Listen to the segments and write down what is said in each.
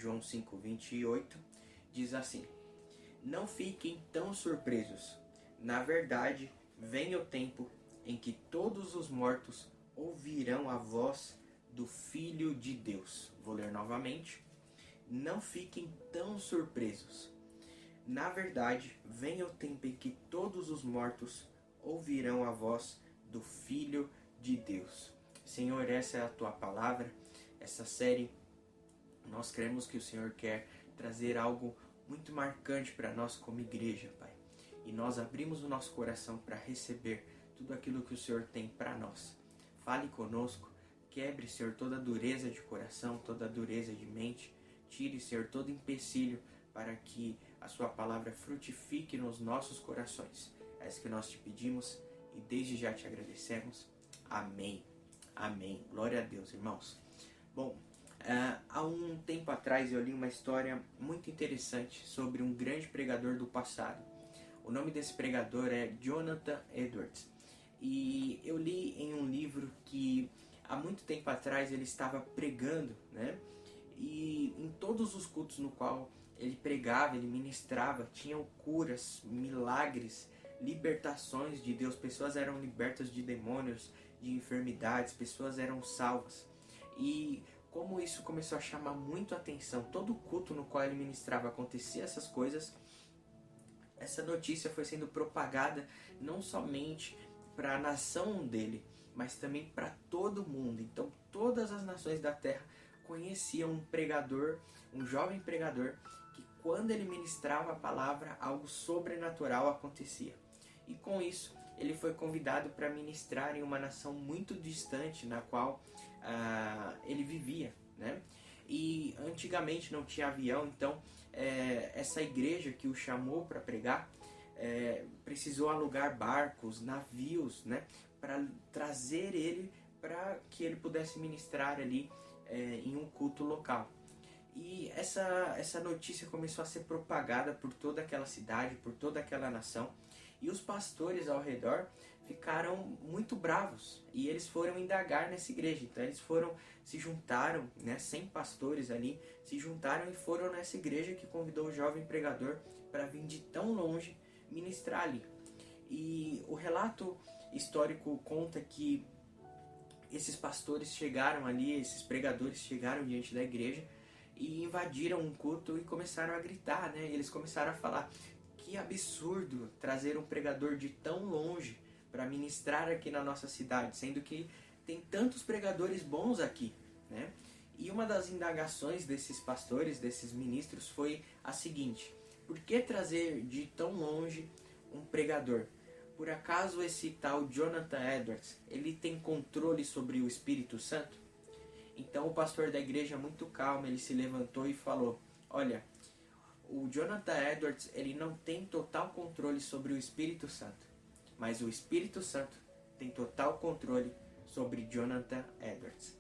João 5:28, diz assim: Não fiquem tão surpresos. Na verdade, vem o tempo em que todos os mortos ouvirão a voz do Filho de Deus. Vou ler novamente. Não fiquem tão surpresos. Na verdade, vem o tempo em que todos os mortos ouvirão a voz do Filho de Deus. Senhor, essa é a Tua palavra. Essa série, nós cremos que o Senhor quer trazer algo muito marcante para nós como igreja, Pai. E nós abrimos o nosso coração para receber tudo aquilo que o Senhor tem para nós. Fale conosco, quebre, Senhor, toda dureza de coração, toda dureza de mente. Tire, Senhor, todo empecilho para que a Sua palavra frutifique nos nossos corações. É isso que nós te pedimos e desde já te agradecemos. Amém. Amém. Glória a Deus, irmãos. Bom, há um tempo atrás eu li uma história muito interessante sobre um grande pregador do passado. O nome desse pregador é Jonathan Edwards. E eu li em um livro que há muito tempo atrás ele estava pregando, né? E em todos os cultos no qual ele pregava, ele ministrava, tinham curas, milagres, libertações de Deus. Pessoas eram libertas de demônios, de enfermidades, pessoas eram salvas. E como isso começou a chamar muito a atenção, todo culto no qual ele ministrava acontecia essas coisas, essa notícia foi sendo propagada não somente para a nação dele, mas também para todo mundo. Então todas as nações da terra conheciam um pregador, um jovem pregador, que quando ele ministrava a palavra, algo sobrenatural acontecia. E com isso, ele foi convidado para ministrar em uma nação muito distante na qual ele vivia, né? E antigamente não tinha avião, então essa igreja que o chamou para pregar precisou alugar barcos, navios, né? Para trazer ele, para que ele pudesse ministrar ali em um culto local. E essa notícia começou a ser propagada por toda aquela cidade, por toda aquela nação. E os pastores ao redor ficaram muito bravos. E eles foram indagar nessa igreja. Então eles se juntaram, né, 100 pastores ali, se juntaram e foram nessa igreja que convidou o jovem pregador para vir de tão longe ministrar ali. E o relato histórico conta que esses pastores chegaram ali, esses pregadores chegaram diante da igreja e invadiram um culto e começaram a gritar, né? Eles começaram a falar: que absurdo trazer um pregador de tão longe para ministrar aqui na nossa cidade, sendo que tem tantos pregadores bons aqui, né? E uma das indagações desses pastores, desses ministros, foi a seguinte: por que trazer de tão longe um pregador? Por acaso esse tal Jonathan Edwards, ele tem controle sobre o Espírito Santo? Então o pastor da igreja, muito calmo, ele se levantou e falou: olha, o Jonathan Edwards, ele não tem total controle sobre o Espírito Santo, mas o Espírito Santo tem total controle sobre Jonathan Edwards.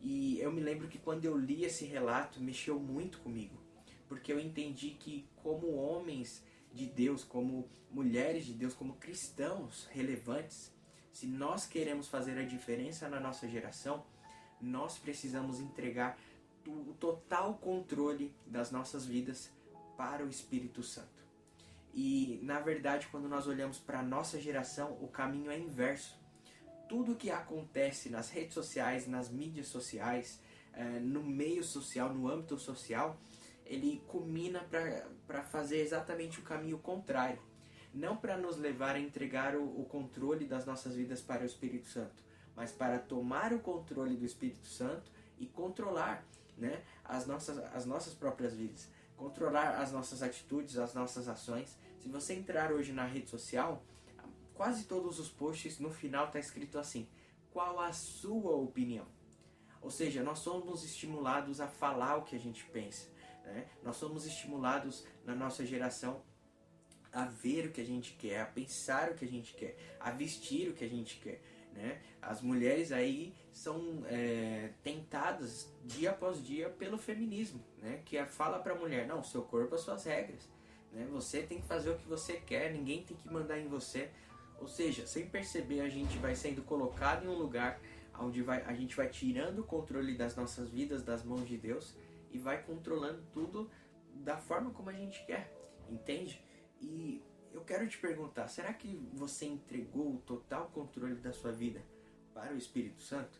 E eu me lembro que quando eu li esse relato, mexeu muito comigo, porque eu entendi que como homens de Deus, como mulheres de Deus, como cristãos relevantes, se nós queremos fazer a diferença na nossa geração, nós precisamos entregar o total controle das nossas vidas para o Espírito Santo. E na verdade, quando nós olhamos para a nossa geração, o caminho é inverso. Tudo que acontece nas redes sociais, nas mídias sociais, no meio social, no âmbito social, ele culmina para fazer exatamente o caminho contrário. Não para nos levar a entregar o controle das nossas vidas para o Espírito Santo, mas para tomar o controle do Espírito Santo e controlar, né, as nossas próprias vidas. Controlar as nossas atitudes, as nossas ações. Se você entrar hoje na rede social, quase todos os posts no final está escrito assim: qual a sua opinião? Ou seja, nós somos estimulados a falar o que a gente pensa, né? Nós somos estimulados na nossa geração a ver o que a gente quer, a pensar o que a gente quer, a vestir o que a gente quer, né? As mulheres aí são tentadas dia após dia pelo feminismo, né? Que fala para a mulher: não, seu corpo, as suas regras, né? Você tem que fazer o que você quer, ninguém tem que mandar em você. Ou seja, sem perceber, a gente vai sendo colocado em um lugar onde a gente vai tirando o controle das nossas vidas das mãos de Deus, e vai controlando tudo da forma como a gente quer, entende? E eu quero te perguntar, será que você entregou o total controle da sua vida para o Espírito Santo?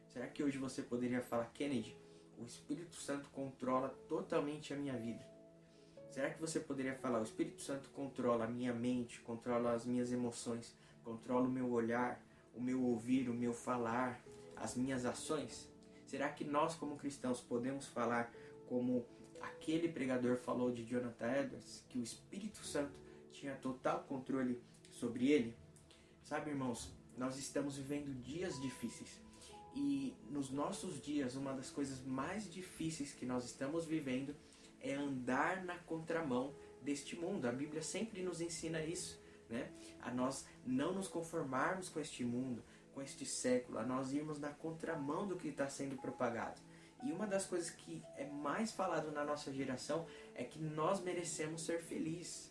Será que hoje você poderia falar, Kennedy, o Espírito Santo controla totalmente a minha vida? Será que você poderia falar, o Espírito Santo controla a minha mente, controla as minhas emoções, controla o meu olhar, o meu ouvir, o meu falar, as minhas ações? Será que nós como cristãos podemos falar como aquele pregador falou de Jonathan Edwards, que o Espírito Santo tinha total controle sobre ele? Sabe, irmãos, nós estamos vivendo dias difíceis. E nos nossos dias, uma das coisas mais difíceis que nós estamos vivendo é andar na contramão deste mundo. A Bíblia sempre nos ensina isso, né? A nós não nos conformarmos com este mundo, com este século, a nós irmos na contramão do que está sendo propagado. E uma das coisas que é mais falado na nossa geração é que nós merecemos ser felizes,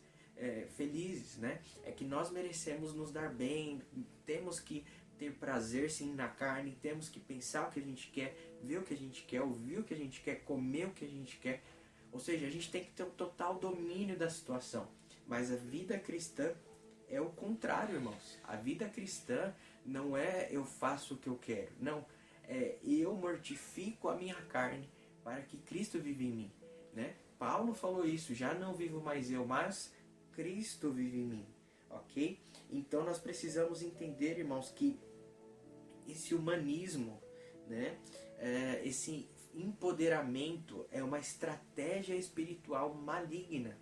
né? É que nós merecemos nos dar bem, temos que ter prazer sim na carne, temos que pensar o que a gente quer, ver o que a gente quer, ouvir o que a gente quer, comer o que a gente quer. Ou seja, a gente tem que ter um total domínio da situação. Mas a vida cristã é o contrário, irmãos. A vida cristã não é eu faço o que eu quero. Não, é eu mortifico a minha carne para que Cristo viva em mim, né? Paulo falou isso, já não vivo mais eu, mas Cristo vive em mim, ok? Então nós precisamos entender, irmãos, que esse humanismo, né, esse empoderamento é uma estratégia espiritual maligna.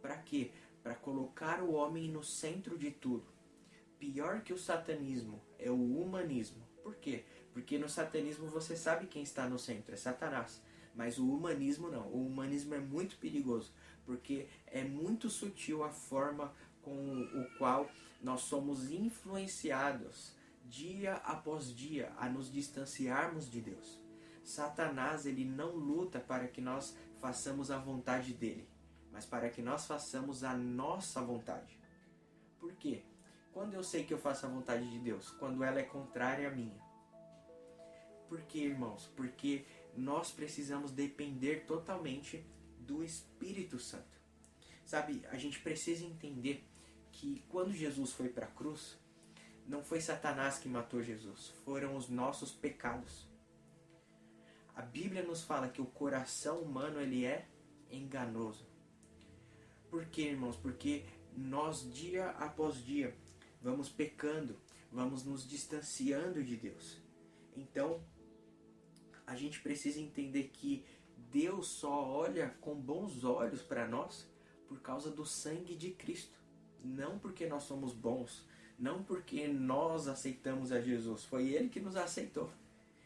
Para quê? Para colocar o homem no centro de tudo. Pior que o satanismo é o humanismo. Por quê? Porque no satanismo você sabe quem está no centro, é Satanás. Mas o humanismo não. O humanismo é muito perigoso, porque é muito sutil a forma com o qual nós somos influenciados dia após dia a nos distanciarmos de Deus. Satanás, ele não luta para que nós façamos a vontade dele, mas para que nós façamos a nossa vontade. Por quê? Quando eu sei que eu faço a vontade de Deus? Quando ela é contrária à minha. Por quê, irmãos? Porque nós precisamos depender totalmente do Espírito Santo. Sabe, a gente precisa entender que quando Jesus foi para a cruz, não foi Satanás que matou Jesus, foram os nossos pecados. A Bíblia nos fala que o coração humano ele é enganoso. Por quê, irmãos? Porque nós dia após dia vamos pecando, vamos nos distanciando de Deus. Então, a gente precisa entender que Deus só olha com bons olhos para nós por causa do sangue de Cristo. Não porque nós somos bons, não porque nós aceitamos a Jesus, foi Ele que nos aceitou.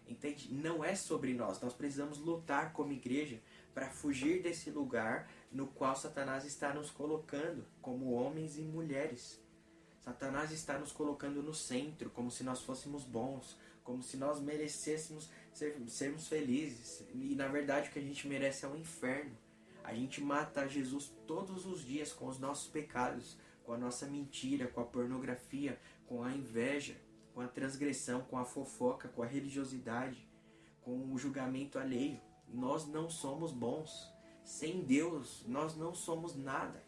Entende? Não é sobre nós, nós precisamos lutar como igreja para fugir desse lugar no qual Satanás está nos colocando como homens e mulheres. Satanás está nos colocando no centro, como se nós fôssemos bons, como se nós merecêssemos sermos felizes. E na verdade o que a gente merece é um inferno. A gente mata Jesus todos os dias com os nossos pecados, com a nossa mentira, com a pornografia, com a inveja, com a transgressão, com a fofoca, com a religiosidade, com o julgamento alheio. Nós não somos bons. Sem Deus, nós não somos nada.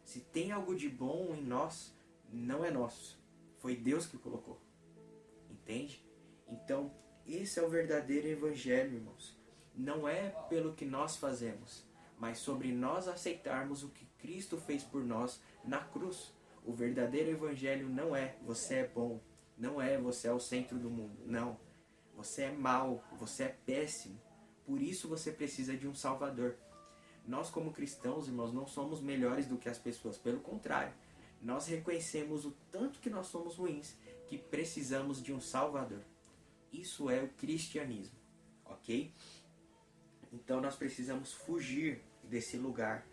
Se tem algo de bom em nós, não é nosso. Foi Deus que colocou. Entende? Então, esse é o verdadeiro evangelho, irmãos. Não é pelo que nós fazemos, mas sobre nós aceitarmos o que Cristo fez por nós na cruz. O verdadeiro evangelho não é você é bom, não é você é o centro do mundo, não. Você é mau, você é péssimo. Por isso você precisa de um Salvador. Nós como cristãos, irmãos, não somos melhores do que as pessoas. Pelo contrário, nós reconhecemos o tanto que nós somos ruins, que precisamos de um Salvador. Isso é o cristianismo, ok? Então nós precisamos fugir desse lugar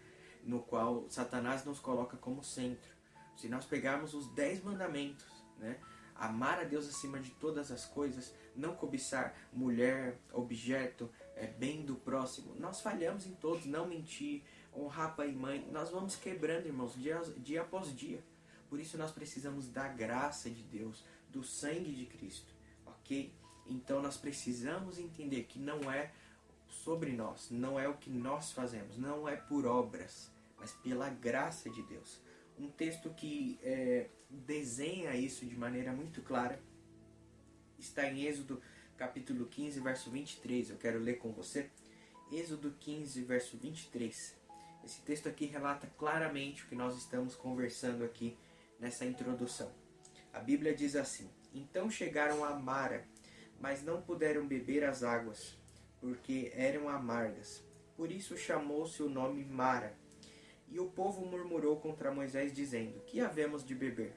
no qual Satanás nos coloca como centro. Se nós pegarmos os 10 mandamentos, né? Amar a Deus acima de todas as coisas, não cobiçar mulher, objeto, bem do próximo. Nós falhamos em todos, não mentir, honrar pai e mãe. Nós vamos quebrando, irmãos, dia após dia. Por isso nós precisamos da graça de Deus, do sangue de Cristo, ok? Então nós precisamos entender que não é sobre nós, não é o que nós fazemos, não é por obras, mas pela graça de Deus. Um texto que desenha isso de maneira muito clara está em Êxodo capítulo 15, verso 23. Eu quero ler com você. Êxodo 15, verso 23. Esse texto aqui relata claramente o que nós estamos conversando aqui nessa introdução. A Bíblia diz assim: Então chegaram a Mara, mas não puderam beber as águas, porque eram amargas. Por isso chamou-se o nome Mara. E o povo murmurou contra Moisés, dizendo: Que havemos de beber?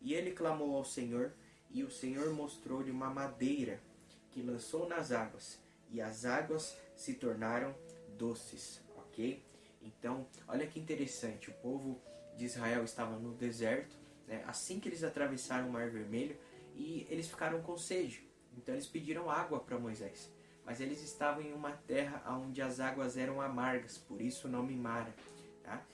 E ele clamou ao Senhor, e o Senhor mostrou-lhe uma madeira, que lançou nas águas, e as águas se tornaram doces. Ok? Então, olha que interessante, o povo de Israel estava no deserto, né, assim que eles atravessaram o Mar Vermelho, e eles ficaram com sede. Então eles pediram água para Moisés. Mas eles estavam em uma terra onde as águas eram amargas, por isso o nome Mara. Tá?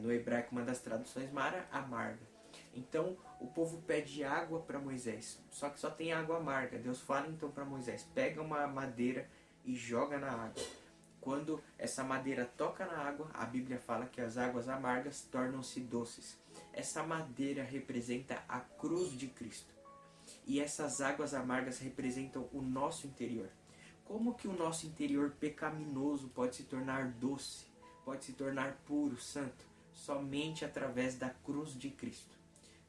No hebraico, uma das traduções, Mara, amarga. Então o povo pede água para Moisés, só que só tem água amarga. Deus fala então para Moisés: pega uma madeira e joga na água. Quando essa madeira toca na água, a Bíblia fala que as águas amargas tornam-se doces. Essa madeira representa a cruz de Cristo. E essas águas amargas representam o nosso interior. Como que o nosso interior pecaminoso pode se tornar doce, pode se tornar puro, santo? Somente através da cruz de Cristo.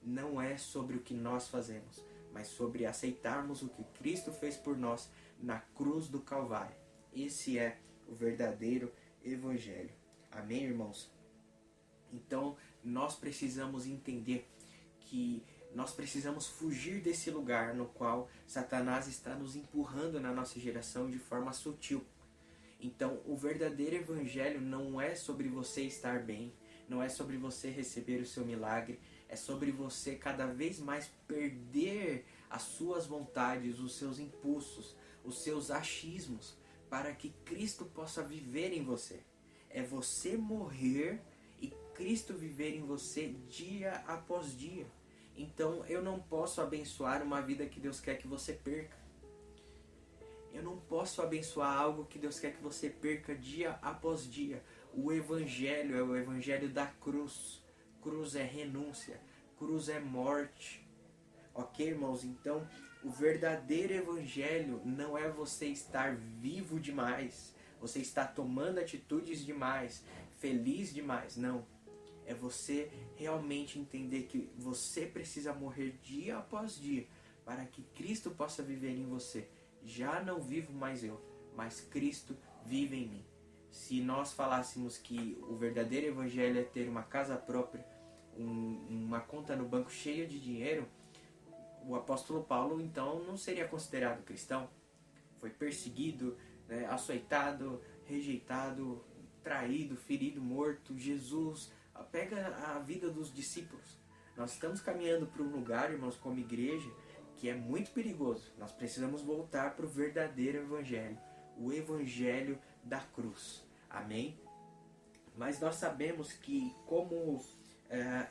Não é sobre o que nós fazemos, mas sobre aceitarmos o que Cristo fez por nós na cruz do Calvário. Esse é o verdadeiro Evangelho. Amém, irmãos? Então, nós precisamos entender que nós precisamos fugir desse lugar no qual Satanás está nos empurrando na nossa geração de forma sutil. Então, o verdadeiro Evangelho não é sobre você estar bem, não é sobre você receber o seu milagre, é sobre você cada vez mais perder as suas vontades, os seus impulsos, os seus achismos, para que Cristo possa viver em você. É você morrer e Cristo viver em você dia após dia. Então eu não posso abençoar uma vida que Deus quer que você perca. Eu não posso abençoar algo que Deus quer que você perca dia após dia. O Evangelho é o Evangelho da cruz. Cruz é renúncia. Cruz é morte. Ok, irmãos? Então, o verdadeiro Evangelho não é você estar vivo demais, você está tomando atitudes demais, feliz demais. Não. É você realmente entender que você precisa morrer dia após dia para que Cristo possa viver em você. Já não vivo mais eu, mas Cristo vive em mim. Se nós falássemos que o verdadeiro Evangelho é ter uma casa própria, uma conta no banco cheia de dinheiro, o apóstolo Paulo então não seria considerado cristão. Foi perseguido, né, açoitado, rejeitado, traído, ferido, morto. Jesus pega a vida dos discípulos. Nós estamos caminhando para um lugar, irmãos, como igreja, que é muito perigoso. Nós precisamos voltar para o verdadeiro Evangelho, o Evangelho da cruz. Amém? Mas nós sabemos que como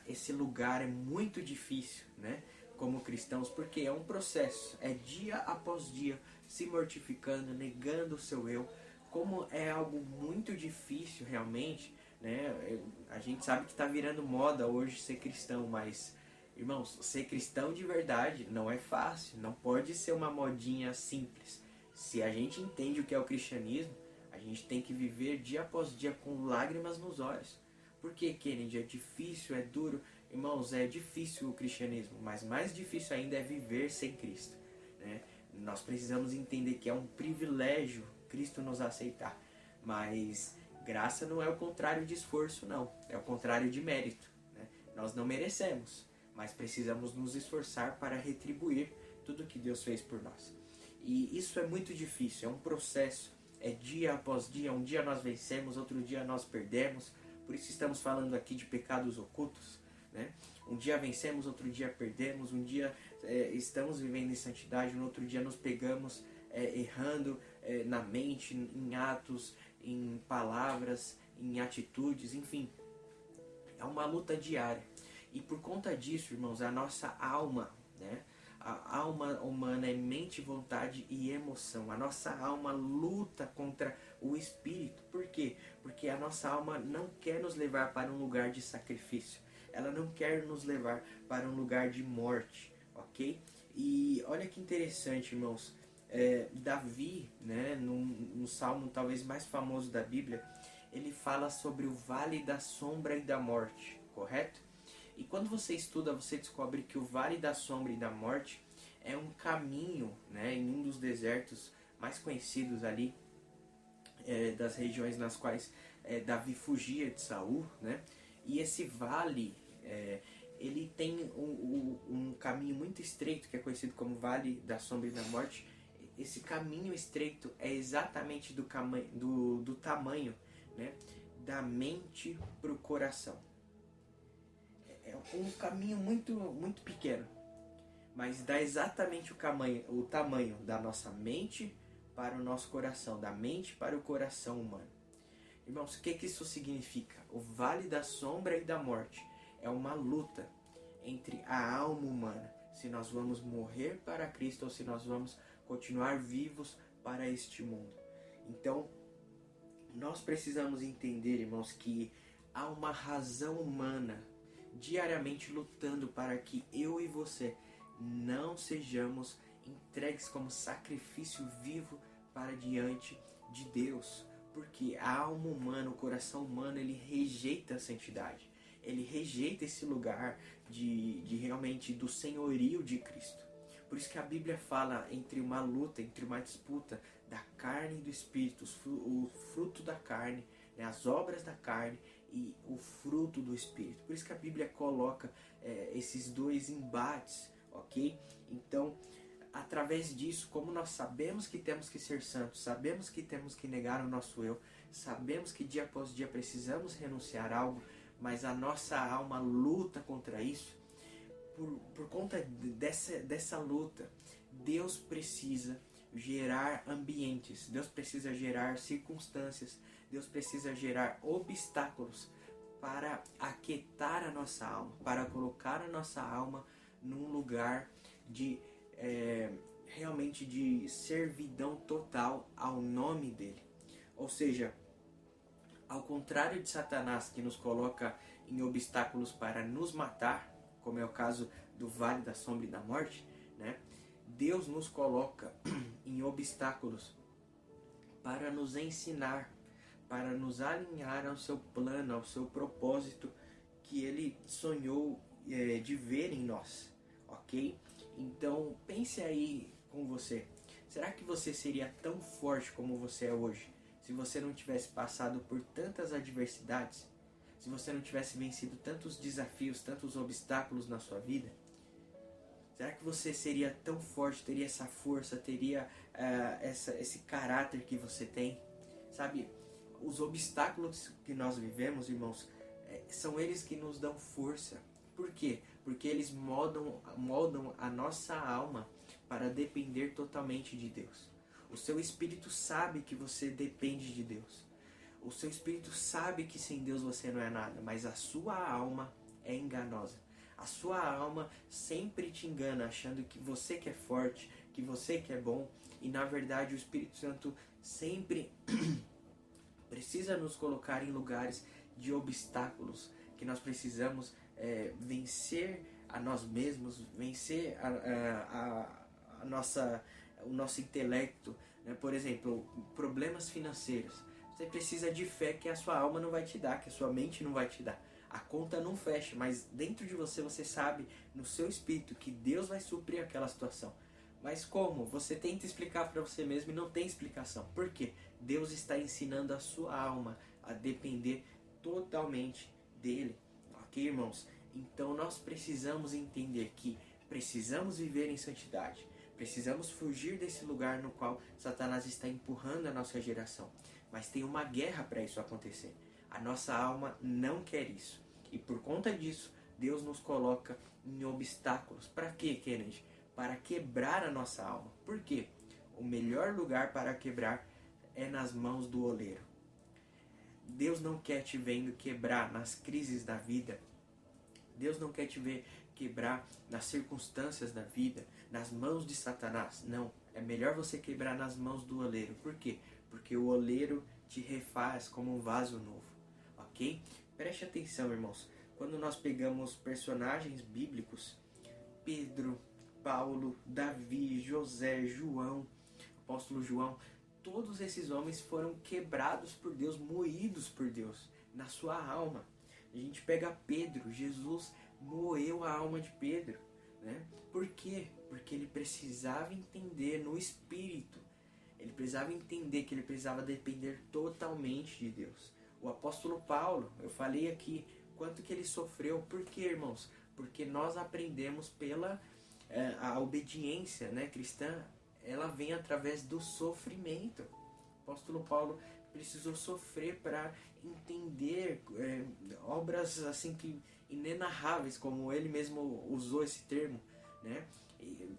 esse lugar é muito difícil, né? Como cristãos, porque é um processo, é dia após dia se mortificando, negando o seu eu. Como é algo muito difícil realmente, né? A gente sabe que está virando moda hoje ser cristão, mas, irmãos, ser cristão de verdade não é fácil, não pode ser uma modinha simples. Se a gente entende o que é o cristianismo, a gente tem que viver dia após dia com lágrimas nos olhos. Por que, Kennedy? É difícil, é duro. Irmãos, é difícil o cristianismo, mas mais difícil ainda é viver sem Cristo, né? Nós precisamos entender que é um privilégio Cristo nos aceitar, mas graça não é o contrário de esforço, não. É o contrário de mérito, né? Nós não merecemos, mas precisamos nos esforçar para retribuir tudo que Deus fez por nós. E isso é muito difícil, é um processo, é dia após dia. Um dia nós vencemos, outro dia nós perdemos. Por isso estamos falando aqui de pecados ocultos, né? Um dia vencemos, outro dia perdemos. Um dia estamos vivendo em santidade, no outro dia nos pegamos errando na mente, em atos, em palavras, em atitudes, enfim. É uma luta diária. E por conta disso, irmãos, a nossa alma, né? A alma humana é mente, vontade e emoção. A nossa alma luta contra o espírito. Por quê? Porque a nossa alma não quer nos levar para um lugar de sacrifício. Ela não quer nos levar para um lugar de morte, ok? E olha que interessante, irmãos. Davi, né, no salmo talvez mais famoso da Bíblia, ele fala sobre o vale da sombra e da morte, correto? E quando você estuda, você descobre que o vale da sombra e da morte é um caminho, né, em um dos desertos mais conhecidos ali, das regiões nas quais Davi fugia de Saul, né? E esse vale, ele tem um caminho muito estreito, que é conhecido como Vale da Sombra e da Morte. Esse caminho estreito é exatamente do tamanho, né, da mente para o coração. É um caminho muito, muito pequeno, mas dá exatamente o tamanho da nossa mente para o nosso coração, da mente para o coração humano. Irmãos, o que isso significa? O vale da sombra e da morte é uma luta entre a alma humana, se nós vamos morrer para Cristo ou se nós vamos continuar vivos para este mundo. Então, nós precisamos entender, irmãos, que há uma razão humana diariamente lutando para que eu e você não sejamos entregues como sacrifício vivo para diante de Deus. Porque a alma humana, o coração humano, ele rejeita a santidade. Ele rejeita esse lugar de realmente do senhorio de Cristo. Por isso que a Bíblia fala entre uma luta, entre uma disputa da carne e do espírito, o fruto da carne, né, as obras da carne e o fruto do espírito. Por isso que a Bíblia coloca esses dois embates, ok? Então, através disso, como nós sabemos que temos que ser santos, sabemos que temos que negar o nosso eu, sabemos que dia após dia precisamos renunciar a algo, mas a nossa alma luta contra isso. Por conta dessa luta, Deus precisa gerar ambientes, Deus precisa gerar circunstâncias, Deus precisa gerar obstáculos para aquietar a nossa alma, para colocar a nossa alma num lugar de realmente de servidão total ao nome dele. Ou seja, ao contrário de Satanás, que nos coloca em obstáculos para nos matar, como é o caso do Vale da Sombra e da Morte, né? Deus nos coloca em obstáculos para nos ensinar, para nos alinhar ao seu plano, ao seu propósito que Ele sonhou de ver em nós, ok? Então pense aí com você, será que você seria tão forte como você é hoje se você não tivesse passado por tantas adversidades? Se você não tivesse vencido tantos desafios, tantos obstáculos na sua vida? Será que você seria tão forte, teria essa força, teria esse caráter que você tem? Sabe, os obstáculos que nós vivemos, irmãos, são eles que nos dão força. Por quê? Porque eles moldam a nossa alma para depender totalmente de Deus. O seu espírito sabe que você depende de Deus. O seu espírito sabe que sem Deus você não é nada, mas a sua alma é enganosa. A sua alma sempre te engana, achando que você que é forte, que você que é bom, e na verdade o Espírito Santo sempre precisa nos colocar em lugares de obstáculos, que nós precisamos vencer a nós mesmos, vencer o nosso intelecto, né? Por exemplo, problemas financeiros. Você precisa de fé que a sua alma não vai te dar, que a sua mente não vai te dar. A conta não fecha, mas dentro de você, você sabe, no seu espírito, que Deus vai suprir aquela situação. Mas como? Você tenta explicar para você mesmo e não tem explicação. Por quê? Deus está ensinando a sua alma a depender totalmente dele. Ok, irmãos? Então nós precisamos entender que precisamos viver em santidade. Precisamos fugir desse lugar no qual Satanás está empurrando a nossa geração. Mas tem uma guerra para isso acontecer. A nossa alma não quer isso. E por conta disso, Deus nos coloca em obstáculos. Para quê, Kennedy? Para quebrar a nossa alma. Por quê? O melhor lugar para quebrar é nas mãos do oleiro. Deus não quer te vendo quebrar nas crises da vida. Deus não quer te ver quebrar nas circunstâncias da vida, nas mãos de Satanás. Não, é melhor você quebrar nas mãos do oleiro. Por quê? Porque o oleiro te refaz como um vaso novo, ok? Preste atenção, irmãos. Quando nós pegamos personagens bíblicos, Pedro, Paulo, Davi, José, João, apóstolo João, todos esses homens foram quebrados por Deus, moídos por Deus, na sua alma. A gente pega Pedro, Jesus moeu a alma de Pedro, né? Por quê? Porque ele precisava entender no Espírito, ele precisava entender que ele precisava depender totalmente de Deus. O apóstolo Paulo, eu falei aqui, quanto que ele sofreu. Por quê, irmãos? Porque nós aprendemos pela a obediência, né, cristã, ela vem através do sofrimento. O apóstolo Paulo precisou sofrer para entender obras assim que inenarráveis, como ele mesmo usou esse termo, né?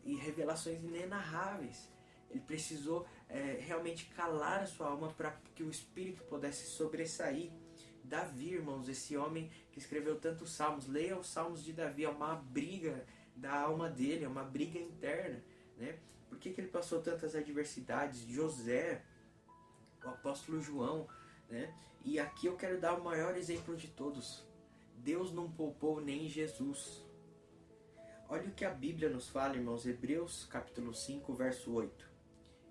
E revelações inenarráveis. Ele precisou realmente calar a sua alma para que o Espírito pudesse sobressair. Davi, irmãos, esse homem que escreveu tantos salmos, leia os salmos de Davi, é uma briga da alma dele, é uma briga interna, né? Por que ele passou tantas adversidades? José, o apóstolo João, né? E aqui eu quero dar o maior exemplo de todos. Deus não poupou nem Jesus. Olha o que a Bíblia nos fala, irmãos. Hebreus capítulo 5, verso 8.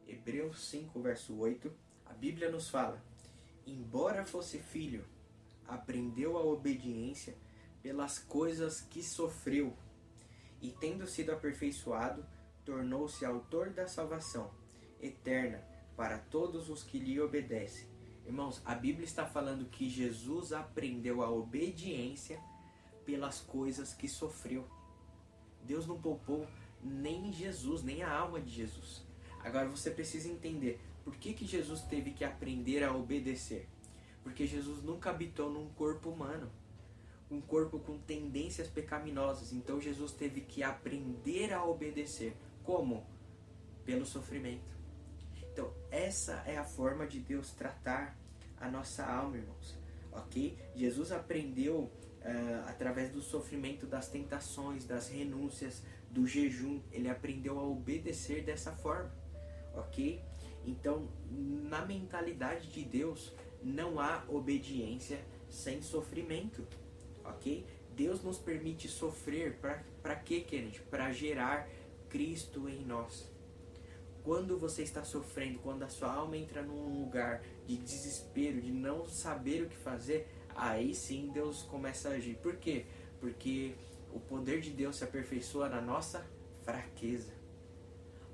Hebreus 5, verso 8. A Bíblia nos fala: embora fosse filho, aprendeu a obediência pelas coisas que sofreu, e tendo sido aperfeiçoado, tornou-se autor da salvação eterna para todos os que lhe obedecem. Irmãos, a Bíblia está falando que Jesus aprendeu a obediência pelas coisas que sofreu. Deus não poupou nem Jesus, nem a alma de Jesus. Agora você precisa entender, por que Jesus teve que aprender a obedecer? Porque Jesus nunca habitou num corpo humano, um corpo com tendências pecaminosas. Então Jesus teve que aprender a obedecer. Como? Pelo sofrimento. Então essa é a forma de Deus tratar a nossa alma, irmãos. Ok? Jesus aprendeu através do sofrimento, das tentações, das renúncias, do jejum. Ele aprendeu a obedecer dessa forma. Ok? Então, na mentalidade de Deus, não há obediência sem sofrimento. Ok? Deus nos permite sofrer para quê, Kennedy? Para gerar Cristo em nós. Quando você está sofrendo, quando a sua alma entra num lugar de desespero, de não saber o que fazer, aí sim Deus começa a agir. Por quê? Porque o poder de Deus se aperfeiçoa na nossa fraqueza.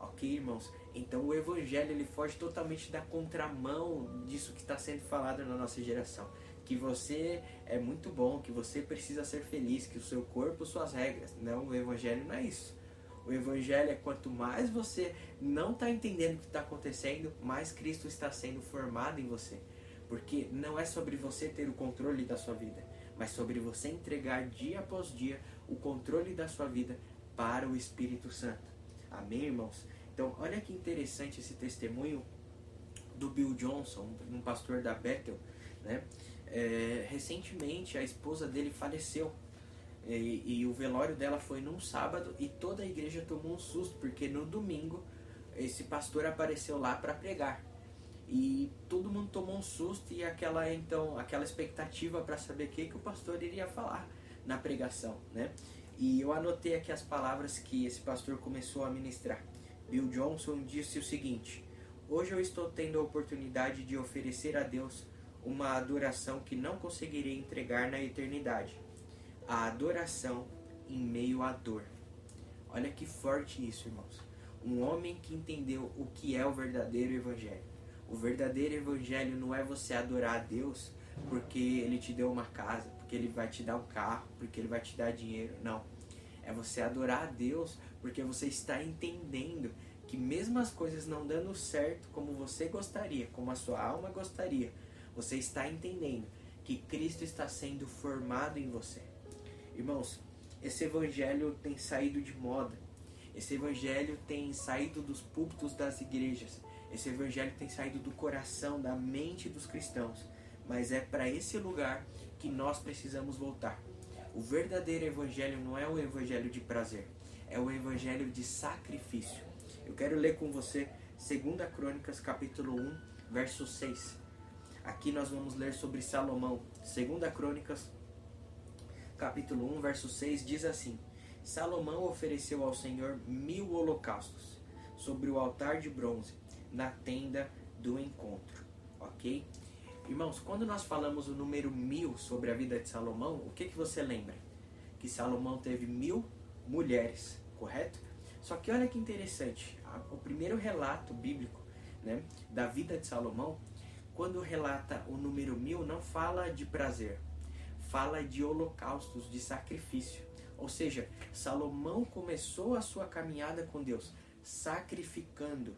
Ok, irmãos? Então o Evangelho ele foge totalmente da contramão disso que está sendo falado na nossa geração. Que você é muito bom, que você precisa ser feliz, que o seu corpo, suas regras. Não, o Evangelho não é isso. O Evangelho é quanto mais você não está entendendo o que está acontecendo, mais Cristo está sendo formado em você. Porque não é sobre você ter o controle da sua vida, mas sobre você entregar dia após dia o controle da sua vida para o Espírito Santo. Amém, irmãos? Então, olha que interessante esse testemunho do Bill Johnson, um pastor da Bethel, né? Recentemente a esposa dele faleceu. E o velório dela foi num sábado e toda a igreja tomou um susto, porque no domingo esse pastor apareceu lá para pregar. E todo mundo tomou um susto e aquela expectativa para saber o que o pastor iria falar na pregação, né? E eu anotei aqui as palavras que esse pastor começou a ministrar. Bill Johnson disse o seguinte: hoje eu estou tendo a oportunidade de oferecer a Deus uma adoração que não conseguirei entregar na eternidade. A adoração em meio à dor. Olha que forte isso, irmãos. Um homem que entendeu o que é o verdadeiro evangelho. O verdadeiro evangelho não é você adorar a Deus porque Ele te deu uma casa, porque Ele vai te dar um carro, porque Ele vai te dar dinheiro. Não. É você adorar a Deus porque você está entendendo que mesmo as coisas não dando certo como você gostaria, como a sua alma gostaria, você está entendendo que Cristo está sendo formado em você. Irmãos, esse evangelho tem saído de moda. Esse evangelho tem saído dos púlpitos das igrejas. Esse evangelho tem saído do coração, da mente dos cristãos. Mas é para esse lugar que nós precisamos voltar. O verdadeiro evangelho não é o evangelho de prazer, é o evangelho de sacrifício. Eu quero ler com você 2 Crônicas capítulo 1, verso 6. Aqui nós vamos ler sobre Salomão. 2 Crônicas capítulo 1, verso 6 diz assim: Salomão ofereceu ao Senhor 1000 holocaustos sobre o altar de bronze na tenda do encontro. Ok? Irmãos, quando nós falamos o número 1000 sobre a vida de Salomão, o que você lembra? Que Salomão teve 1000 mulheres, correto? Só que olha que interessante, o primeiro relato bíblico, né, da vida de Salomão, quando relata o número 1000, não fala de prazer, fala de holocaustos, de sacrifício. Ou seja, Salomão começou a sua caminhada com Deus sacrificando,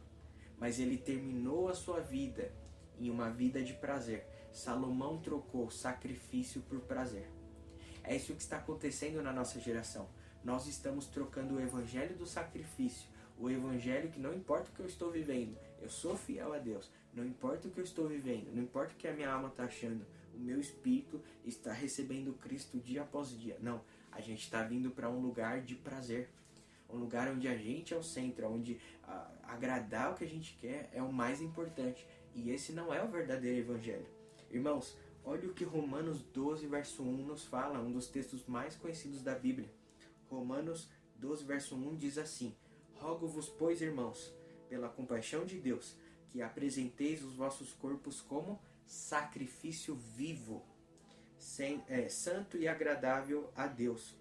mas ele terminou a sua vida em uma vida de prazer. Salomão trocou sacrifício por prazer. É isso que está acontecendo na nossa geração. Nós estamos trocando o evangelho do sacrifício, o evangelho que não importa o que eu estou vivendo, eu sou fiel a Deus, não importa o que eu estou vivendo, não importa o que a minha alma está achando, o meu espírito está recebendo Cristo dia após dia. Não, a gente está vindo para um lugar de prazer, um lugar onde a gente é o centro, onde agradar o que a gente quer é o mais importante. E esse não é o verdadeiro evangelho. Irmãos, olha o que Romanos 12, verso 1 nos fala, um dos textos mais conhecidos da Bíblia. Romanos 12, verso 1 diz assim: Rogo-vos, pois, irmãos, pela compaixão de Deus, que apresenteis os vossos corpos como sacrifício vivo, santo e agradável a Deus,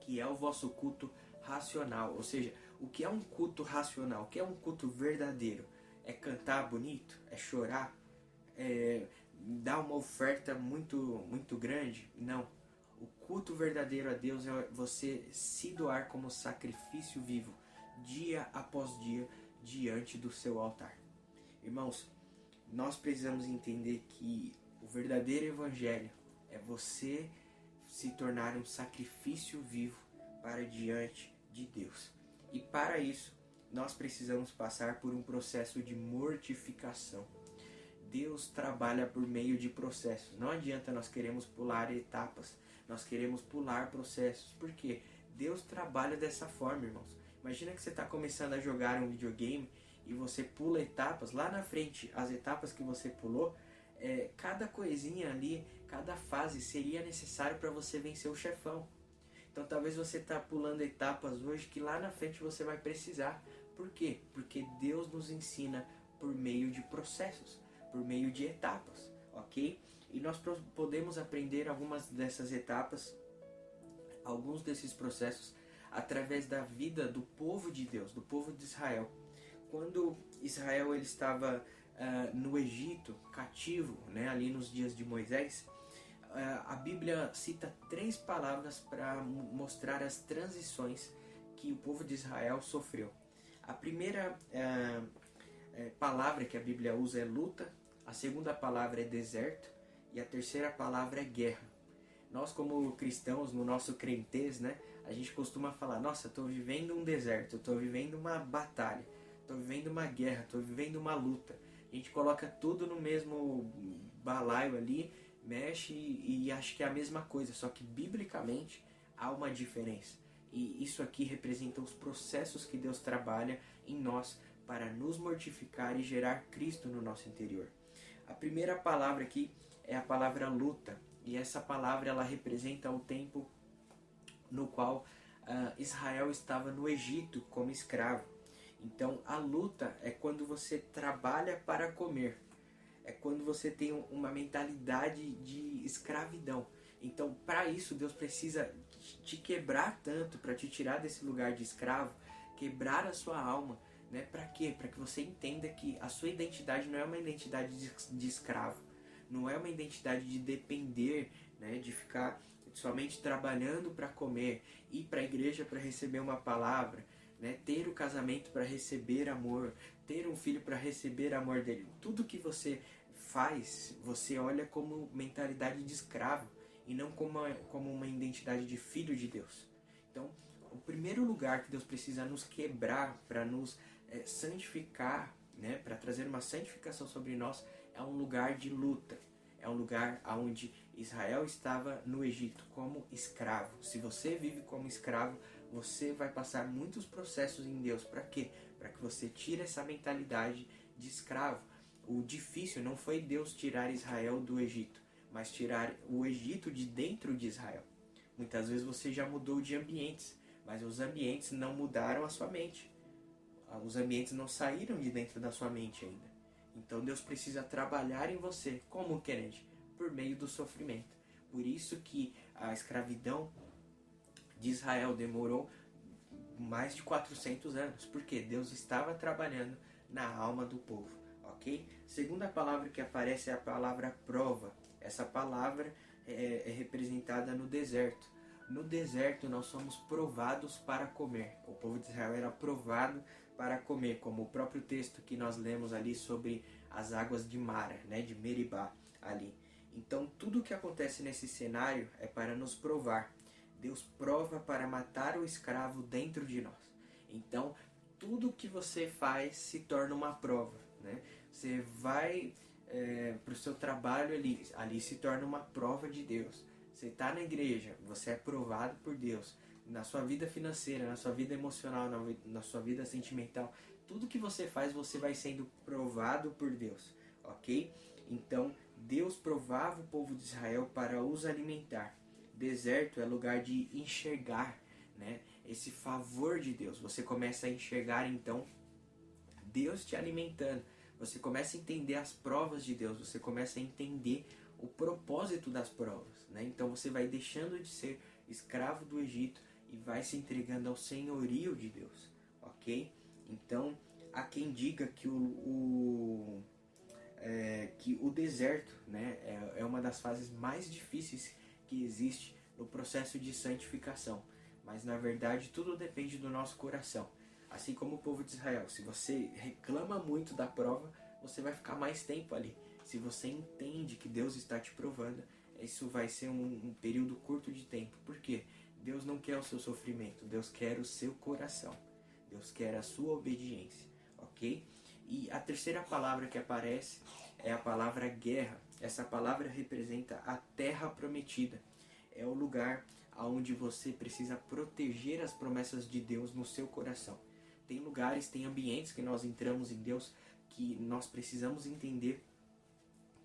que é o vosso culto racional. Ou seja, o que é um culto racional? O que é um culto verdadeiro? É cantar bonito? É chorar? É dar uma oferta muito grande? Não. O culto verdadeiro a Deus é você se doar como sacrifício vivo, dia após dia, diante do seu altar. Irmãos, nós precisamos entender que o verdadeiro evangelho é você se tornar um sacrifício vivo para diante de Deus. E para isso, nós precisamos passar por um processo de mortificação. Deus trabalha por meio de processos. Não adianta nós queremos pular etapas, nós queremos pular processos. Por quê? Deus trabalha dessa forma, irmãos. Imagina que você está começando a jogar um videogame e você pula etapas. Lá na frente, as etapas que você pulou, cada coisinha ali, cada fase seria necessário para você vencer o chefão. Então talvez você está pulando etapas hoje que lá na frente você vai precisar. Por quê? Porque Deus nos ensina por meio de processos, por meio de etapas, ok? E nós podemos aprender algumas dessas etapas, alguns desses processos, através da vida do povo de Deus, do povo de Israel. Quando Israel ele estava no Egito, cativo, né, ali nos dias de Moisés, a Bíblia cita 3 palavras para mostrar as transições que o povo de Israel sofreu. A primeira palavra que a Bíblia usa é luta, a segunda palavra é deserto e a terceira palavra é guerra. Nós como cristãos, no nosso crentez, né, a gente costuma falar: nossa, estou vivendo um deserto, estou vivendo uma batalha, estou vivendo uma guerra, estou vivendo uma luta. A gente coloca tudo no mesmo balaio ali, mexe e acha que é a mesma coisa, só que biblicamente há uma diferença. E isso aqui representa os processos que Deus trabalha em nós para nos mortificar e gerar Cristo no nosso interior. A primeira palavra aqui é a palavra luta, e essa palavra ela representa o tempo no qual Israel estava no Egito como escravo. Então a luta é quando você trabalha para comer, é quando você tem uma mentalidade de escravidão. Então para isso Deus precisa te quebrar tanto, para te tirar desse lugar de escravo, quebrar a sua alma, né? Para quê? Para que você entenda que a sua identidade não é uma identidade de escravo, não é uma identidade de depender, né? De ficar somente trabalhando para comer, ir para a igreja para receber uma palavra, né? Ter o casamento para receber amor, ter um filho para receber amor dele. Tudo que você faz, você olha como mentalidade de escravo e não como uma identidade de filho de Deus. Então, o primeiro lugar que Deus precisa nos quebrar para nos santificar, né, para trazer uma santificação sobre nós, é um lugar de luta, é um lugar onde Israel estava no Egito como escravo. Se você vive como escravo, você vai passar muitos processos em Deus. Para quê? Para que você tire essa mentalidade de escravo. O difícil não foi Deus tirar Israel do Egito, mas tirar o Egito de dentro de Israel. Muitas vezes você já mudou de ambientes, mas os ambientes não mudaram a sua mente. Os ambientes não saíram de dentro da sua mente ainda. Então Deus precisa trabalhar em você. Como, Kennedy? Por meio do sofrimento. Por isso que a escravidão de Israel demorou mais de 400 anos. Porque Deus estava trabalhando na alma do povo. Ok? Segunda palavra que aparece é a palavra prova. Essa palavra é representada no deserto. No deserto nós somos provados para comer. O povo de Israel era provado para comer, como o próprio texto que nós lemos ali sobre as águas de Mara, né, de Meribá ali. Então tudo o que acontece nesse cenário é para nos provar. Deus prova para matar o escravo dentro de nós. Então tudo que você faz se torna uma prova, né? Você vai para o seu trabalho ali se torna uma prova de Deus. Você está na igreja, você é provado por Deus. Na sua vida financeira, na sua vida emocional, na sua vida sentimental, tudo que você faz, você vai sendo provado por Deus, ok? Então, Deus provava o povo de Israel para os alimentar. Deserto é lugar de enxergar, né? Esse favor de Deus. Você começa a enxergar, então, Deus te alimentando. Você começa a entender as provas de Deus, você começa a entender o propósito das provas, né? Então você vai deixando de ser escravo do Egito e vai se entregando ao senhorio de Deus, ok? Então há quem diga que o deserto, né, é uma das fases mais difíceis que existe no processo de santificação, mas na verdade tudo depende do nosso coração. Assim como o povo de Israel, se você reclama muito da prova, você vai ficar mais tempo ali. Se você entende que Deus está te provando, isso vai ser um período curto de tempo. Por quê? Deus não quer o seu sofrimento, Deus quer o seu coração. Deus quer a sua obediência, ok? E a terceira palavra que aparece é a palavra guerra. Essa palavra representa a terra prometida. É o lugar onde você precisa proteger as promessas de Deus no seu coração. Tem lugares, tem ambientes que nós entramos em Deus que nós precisamos entender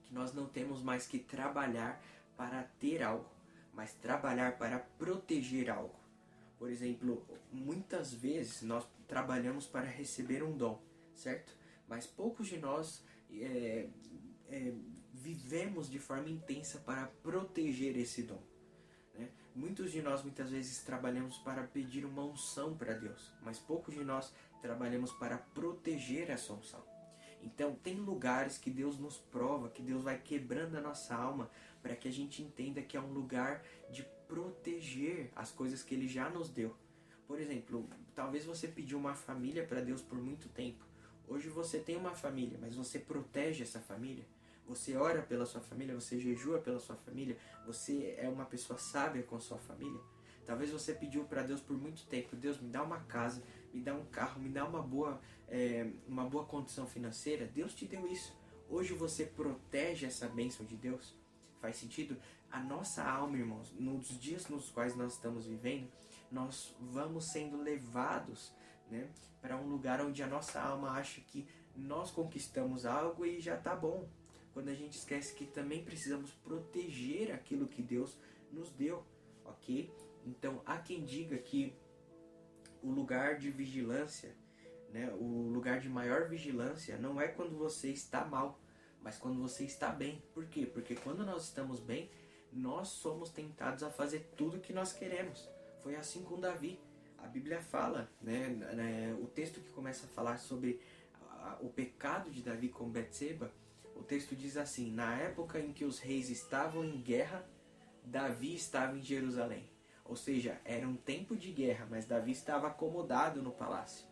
que nós não temos mais que trabalhar para ter algo, mas trabalhar para proteger algo. Por exemplo, muitas vezes nós trabalhamos para receber um dom, certo? Mas poucos de nós vivemos de forma intensa para proteger esse dom. Muitos de nós muitas vezes trabalhamos para pedir uma unção para Deus, mas poucos de nós trabalhamos para proteger essa unção. Então tem lugares que Deus nos prova, que Deus vai quebrando a nossa alma para que a gente entenda que é um lugar de proteger as coisas que Ele já nos deu. Por exemplo, talvez você pediu uma família para Deus por muito tempo. Hoje você tem uma família, mas você protege essa família? Você ora pela sua família, você jejua pela sua família, você é uma pessoa sábia com a sua família. Talvez você pediu para Deus por muito tempo, Deus me dá uma casa, me dá um carro, me dá uma boa condição financeira. Deus te deu isso. Hoje você protege essa bênção de Deus? Faz sentido? A nossa alma, irmãos, nos dias nos quais nós estamos vivendo, nós vamos sendo levados, né, para um lugar onde a nossa alma acha que nós conquistamos algo e já está bom. Quando a gente esquece que também precisamos proteger aquilo que Deus nos deu, ok? Então há quem diga que o lugar de vigilância, né, o lugar de maior vigilância não é quando você está mal, mas quando você está bem. Por quê? Porque quando nós estamos bem, nós somos tentados a fazer tudo o que nós queremos. Foi assim com Davi. A Bíblia fala, né, o texto que começa a falar sobre o pecado de Davi com Betseba, o texto diz assim: na época em que os reis estavam em guerra, Davi estava em Jerusalém. Ou seja, era um tempo de guerra, mas Davi estava acomodado no palácio.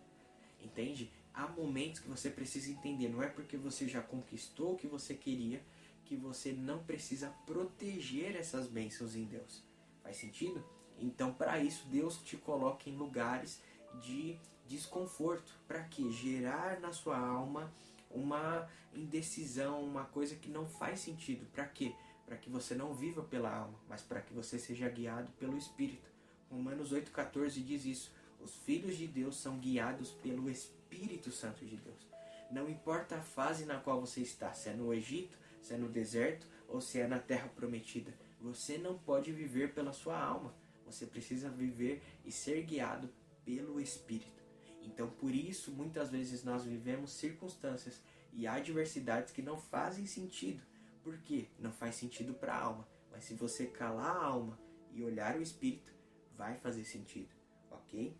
Entende? Há momentos que você precisa entender, não é porque você já conquistou o que você queria, que você não precisa proteger essas bênçãos em Deus. Faz sentido? Então, para isso, Deus te coloca em lugares de desconforto. Para quê? Gerar na sua alma uma indecisão, uma coisa que não faz sentido. Para quê? Para que você não viva pela alma, mas para que você seja guiado pelo Espírito. Romanos 8,14 diz isso. Os filhos de Deus são guiados pelo Espírito Santo de Deus. Não importa a fase na qual você está, se é no Egito, se é no deserto ou se é na terra prometida. Você não pode viver pela sua alma. Você precisa viver e ser guiado pelo Espírito. Então, por isso, muitas vezes nós vivemos circunstâncias e adversidades que não fazem sentido. Por quê? Não faz sentido para a alma. Mas se você calar a alma e olhar o Espírito, vai fazer sentido. Ok?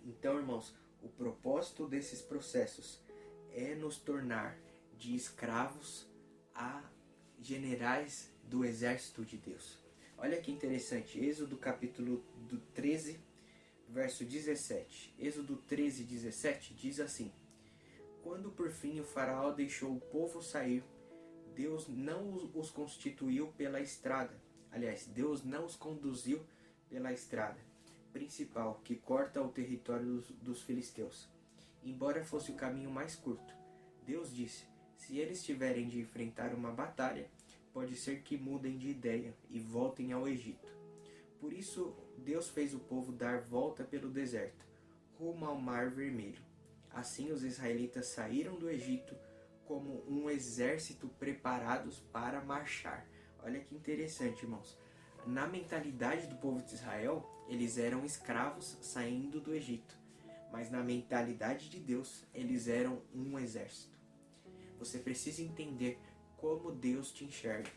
Então, irmãos, o propósito desses processos é nos tornar de escravos a generais do exército de Deus. Olha que interessante, Êxodo capítulo 13, verso 17. Êxodo 13, 17 diz assim: Quando por fim o faraó deixou o povo sair, Deus não os constituiu pela estrada. Aliás, Deus não os conduziu pela estrada principal que corta o território dos filisteus. Embora fosse o caminho mais curto, Deus disse: se eles tiverem de enfrentar uma batalha, pode ser que mudem de ideia e voltem ao Egito. Por isso, Deus fez o povo dar volta pelo deserto, rumo ao Mar Vermelho. Assim, os israelitas saíram do Egito como um exército preparados para marchar. Olha que interessante, irmãos. Na mentalidade do povo de Israel, eles eram escravos saindo do Egito. Mas na mentalidade de Deus, eles eram um exército. Você precisa entender como Deus te enxerga.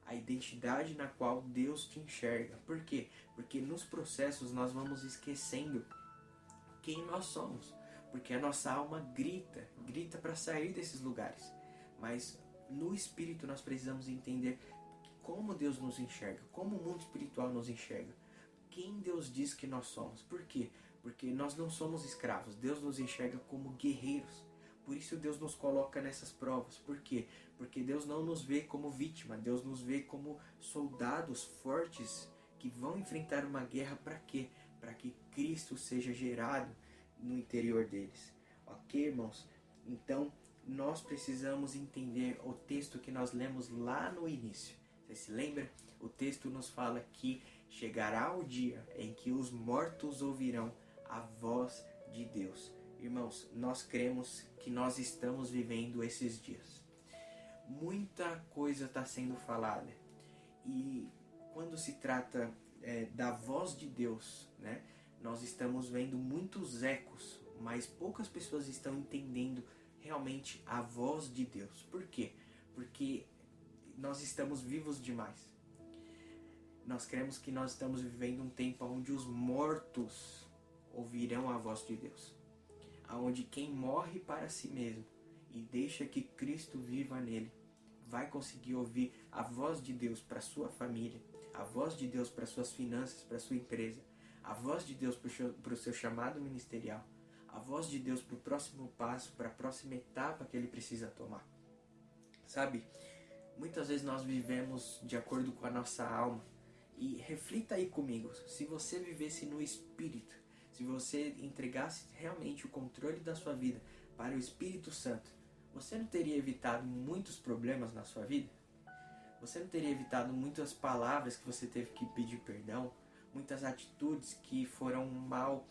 A identidade na qual Deus te enxerga. Por quê? Porque nos processos nós vamos esquecendo quem nós somos. Porque a nossa alma grita para sair desses lugares. Mas no Espírito nós precisamos entender como Deus nos enxerga, como o mundo espiritual nos enxerga. Quem Deus diz que nós somos. Por quê? Porque nós não somos escravos. Deus nos enxerga como guerreiros. Por isso Deus nos coloca nessas provas. Por quê? Porque Deus não nos vê como vítima. Deus nos vê como soldados fortes que vão enfrentar uma guerra para quê? Para que Cristo seja gerado no interior deles. Ok, irmãos? Então, nós precisamos entender o texto que nós lemos lá no início. Você se lembra? O texto nos fala que chegará o dia em que os mortos ouvirão a voz de Deus. Irmãos, nós cremos que nós estamos vivendo esses dias. Muita coisa está sendo falada. E quando se trata da voz de Deus, né, nós estamos vendo muitos ecos, mas poucas pessoas estão entendendo realmente a voz de Deus. Por quê? Porque nós estamos vivos demais. Nós cremos que nós estamos vivendo um tempo onde os mortos ouvirão a voz de Deus. Onde quem morre para si mesmo e deixa que Cristo viva nele, vai conseguir ouvir a voz de Deus para sua família, a voz de Deus para suas finanças, para sua empresa, a voz de Deus para o seu chamado ministerial, a voz de Deus para o próximo passo, para a próxima etapa que ele precisa tomar. Sabe? Muitas vezes nós vivemos de acordo com a nossa alma. E reflita aí comigo, se você vivesse no Espírito, se você entregasse realmente o controle da sua vida para o Espírito Santo, você não teria evitado muitos problemas na sua vida? Você não teria evitado muitas palavras que você teve que pedir perdão, muitas atitudes que foram mal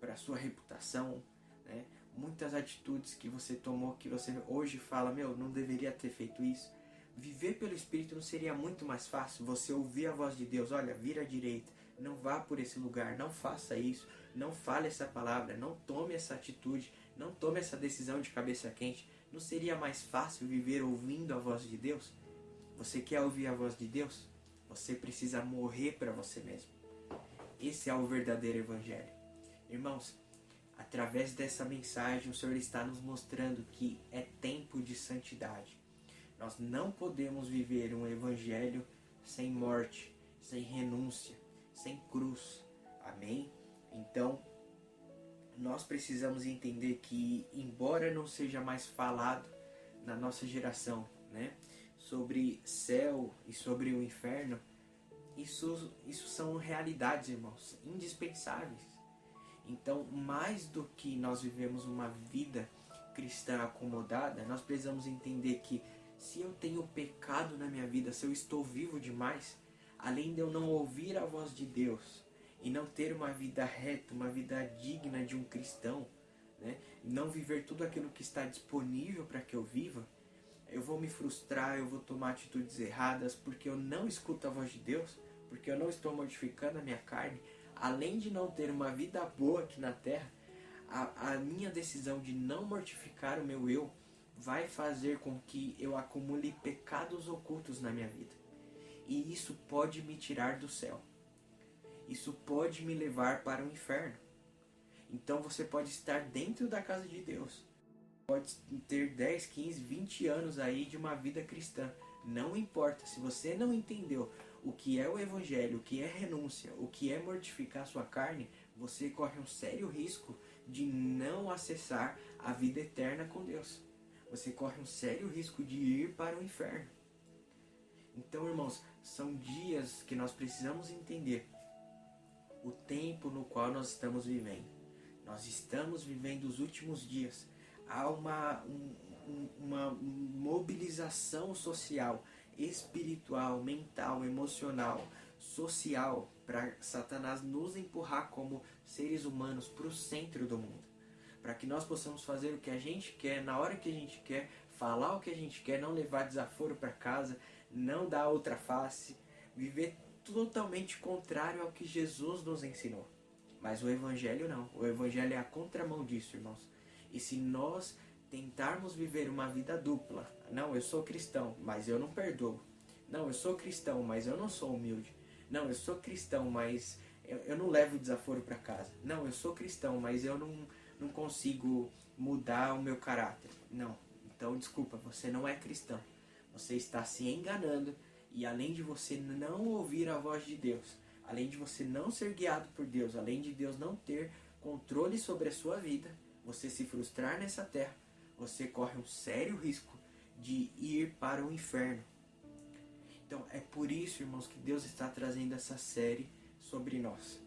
para a sua reputação, né? Muitas atitudes que você tomou que você hoje fala, não deveria ter feito isso. Viver pelo Espírito não seria muito mais fácil? Você ouvir a voz de Deus, olha, vira à direita, não vá por esse lugar, não faça isso, não fale essa palavra, não tome essa atitude, não tome essa decisão de cabeça quente. Não seria mais fácil viver ouvindo a voz de Deus? Você quer ouvir a voz de Deus? Você precisa morrer para você mesmo. Esse é o verdadeiro Evangelho. Irmãos, através dessa mensagem o Senhor está nos mostrando que é tempo de santidade. Nós não podemos viver um Evangelho sem morte, sem renúncia, sem cruz. Amém? Então, nós precisamos entender que, embora não seja mais falado na nossa geração, né, sobre céu e sobre o inferno, isso são realidades, irmãos, indispensáveis. Então, mais do que nós vivemos uma vida cristã acomodada, nós precisamos entender que se eu tenho pecado na minha vida, se eu estou vivo demais, além de eu não ouvir a voz de Deus e não ter uma vida reta, uma vida digna de um cristão, né? Não viver tudo aquilo que está disponível para que eu viva, eu vou me frustrar, eu vou tomar atitudes erradas porque eu não escuto a voz de Deus, porque eu não estou mortificando a minha carne. Além de não ter uma vida boa aqui na terra, a minha decisão de não mortificar o meu eu vai fazer com que eu acumule pecados ocultos na minha vida. E isso pode me tirar do céu. Isso pode me levar para o inferno. Então você pode estar dentro da casa de Deus. Pode ter 10, 15, 20 anos aí de uma vida cristã. Não importa, se você não entendeu o que é o evangelho, o que é renúncia, o que é mortificar a sua carne, você corre um sério risco de não acessar a vida eterna com Deus. Você corre um sério risco de ir para o inferno. Então, irmãos, são dias que nós precisamos entender o tempo no qual nós estamos vivendo. Nós estamos vivendo os últimos dias. Há uma mobilização social, espiritual, mental, emocional, social, para Satanás nos empurrar como seres humanos para o centro do mundo. Para que nós possamos fazer o que a gente quer, na hora que a gente quer, falar o que a gente quer, não levar desaforo para casa, não dar outra face, viver totalmente contrário ao que Jesus nos ensinou. Mas o Evangelho não. O Evangelho é a contramão disso, irmãos. E se nós tentarmos viver uma vida dupla, não, eu sou cristão, mas eu não perdoo. Não, eu sou cristão, mas eu não sou humilde. Não, eu sou cristão, mas eu não levo desaforo para casa. Não, eu sou cristão, mas eu não consigo mudar o meu caráter. Não, então desculpa, você não é cristão. Você está se enganando e além de você não ouvir a voz de Deus, além de você não ser guiado por Deus, além de Deus não ter controle sobre a sua vida, você se frustrar nessa terra, você corre um sério risco de ir para o inferno. Então é por isso, irmãos, que Deus está trazendo essa série sobre nós.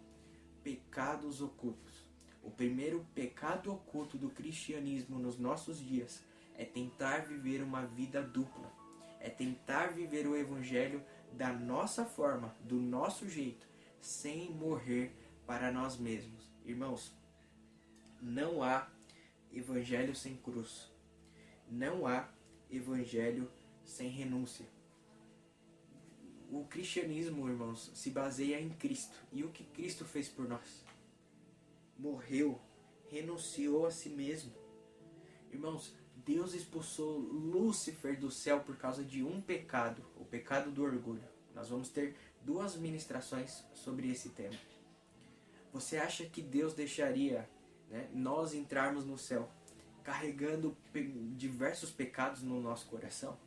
Pecados ocultos. O primeiro pecado oculto do cristianismo nos nossos dias é tentar viver uma vida dupla. É tentar viver o evangelho da nossa forma, do nosso jeito, sem morrer para nós mesmos. Irmãos, não há evangelho sem cruz. Não há evangelho sem renúncia. O cristianismo, irmãos, se baseia em Cristo. E o que Cristo fez por nós? Morreu, renunciou a si mesmo. Irmãos, Deus expulsou Lúcifer do céu por causa de um pecado, o pecado do orgulho. Nós vamos ter 2 ministrações sobre esse tema. Você acha que Deus deixaria, né, nós entrarmos no céu carregando diversos pecados no nosso coração?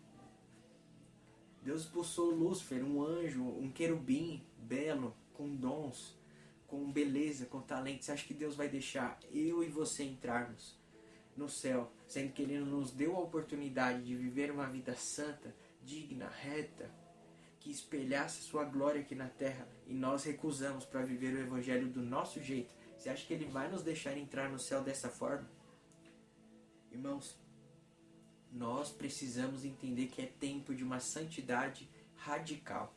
Deus expulsou Lúcifer, um anjo, um querubim belo, com dons, com beleza, com talento. Você acha que Deus vai deixar eu e você entrarmos no céu, sendo que Ele nos deu a oportunidade de viver uma vida santa, digna, reta, que espelhasse sua glória aqui na terra, e nós recusamos para viver o evangelho do nosso jeito? Você acha que Ele vai nos deixar entrar no céu dessa forma? Irmãos, nós precisamos entender que é tempo de uma santidade radical.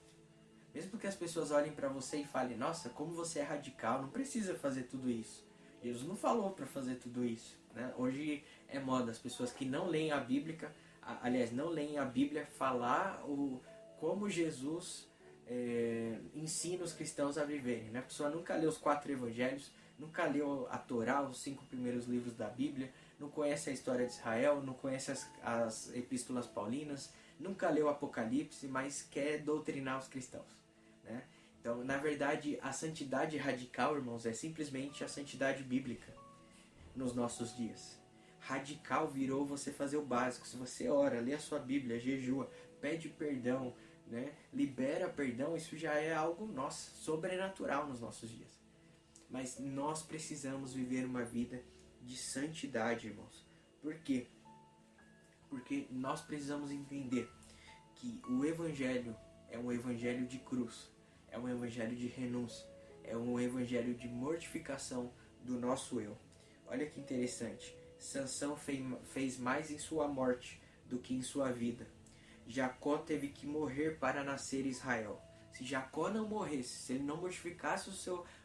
Mesmo que as pessoas olhem para você e falem: nossa, como você é radical, não precisa fazer tudo isso. Jesus não falou para fazer tudo isso, né? Hoje é moda as pessoas que não leem a Bíblia, não leem a Bíblia, falar como Jesus ensina os cristãos a viverem, né? A pessoa nunca leu os 4 evangelhos, nunca leu a Torá, os 5 primeiros livros da Bíblia, não conhece a história de Israel, não conhece as epístolas paulinas, nunca leu o Apocalipse, mas quer doutrinar os cristãos, né? Então, na verdade, a santidade radical, irmãos, é simplesmente a santidade bíblica nos nossos dias. Radical virou você fazer o básico. Se você ora, lê a sua Bíblia, jejua, pede perdão, né, libera perdão, isso já é algo, nossa, sobrenatural nos nossos dias. Mas nós precisamos viver uma vida de santidade, irmãos. Por quê? Porque nós precisamos entender que o Evangelho é um Evangelho de cruz, é um Evangelho de renúncia, é um Evangelho de mortificação do nosso eu. Olha que interessante, Sansão fez mais em sua morte do que em sua vida. Jacó teve que morrer para nascer Israel. Se Jacó não morresse, se ele não mortificasse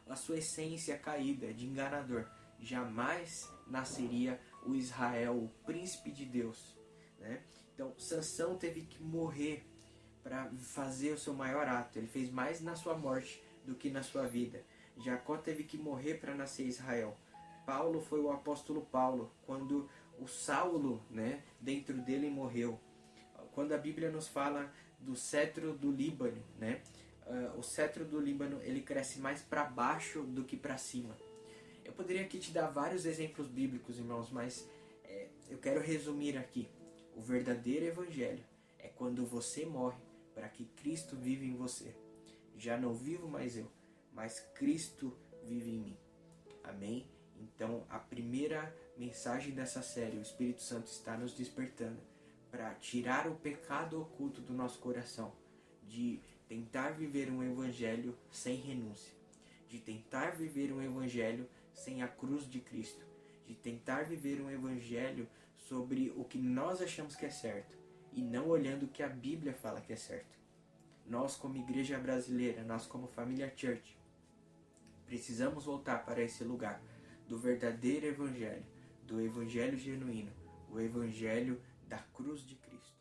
a sua essência caída de enganador, jamais nasceria o Israel, o príncipe de Deus, né? Então, Sansão teve que morrer para fazer o seu maior ato. Ele fez mais na sua morte do que na sua vida. Jacó teve que morrer para nascer Israel. Paulo foi o apóstolo Paulo, quando o Saulo, né, dentro dele morreu. Quando a Bíblia nos fala do cetro do Líbano, né, o cetro do Líbano ele cresce mais para baixo do que para cima. Eu poderia aqui te dar vários exemplos bíblicos, irmãos, mas eu quero resumir aqui. O verdadeiro evangelho é quando você morre para que Cristo vive em você. Já não vivo mais eu, mas Cristo vive em mim. Amém? Então, a primeira mensagem dessa série, o Espírito Santo está nos despertando para tirar o pecado oculto do nosso coração, de tentar viver um evangelho sem renúncia, de tentar viver um evangelho sem a cruz de Cristo, de tentar viver um evangelho sobre o que nós achamos que é certo e não olhando o que a Bíblia fala que é certo. Nós, como igreja brasileira, nós como família Church, precisamos voltar para esse lugar do verdadeiro evangelho, do evangelho genuíno, o evangelho da cruz de Cristo.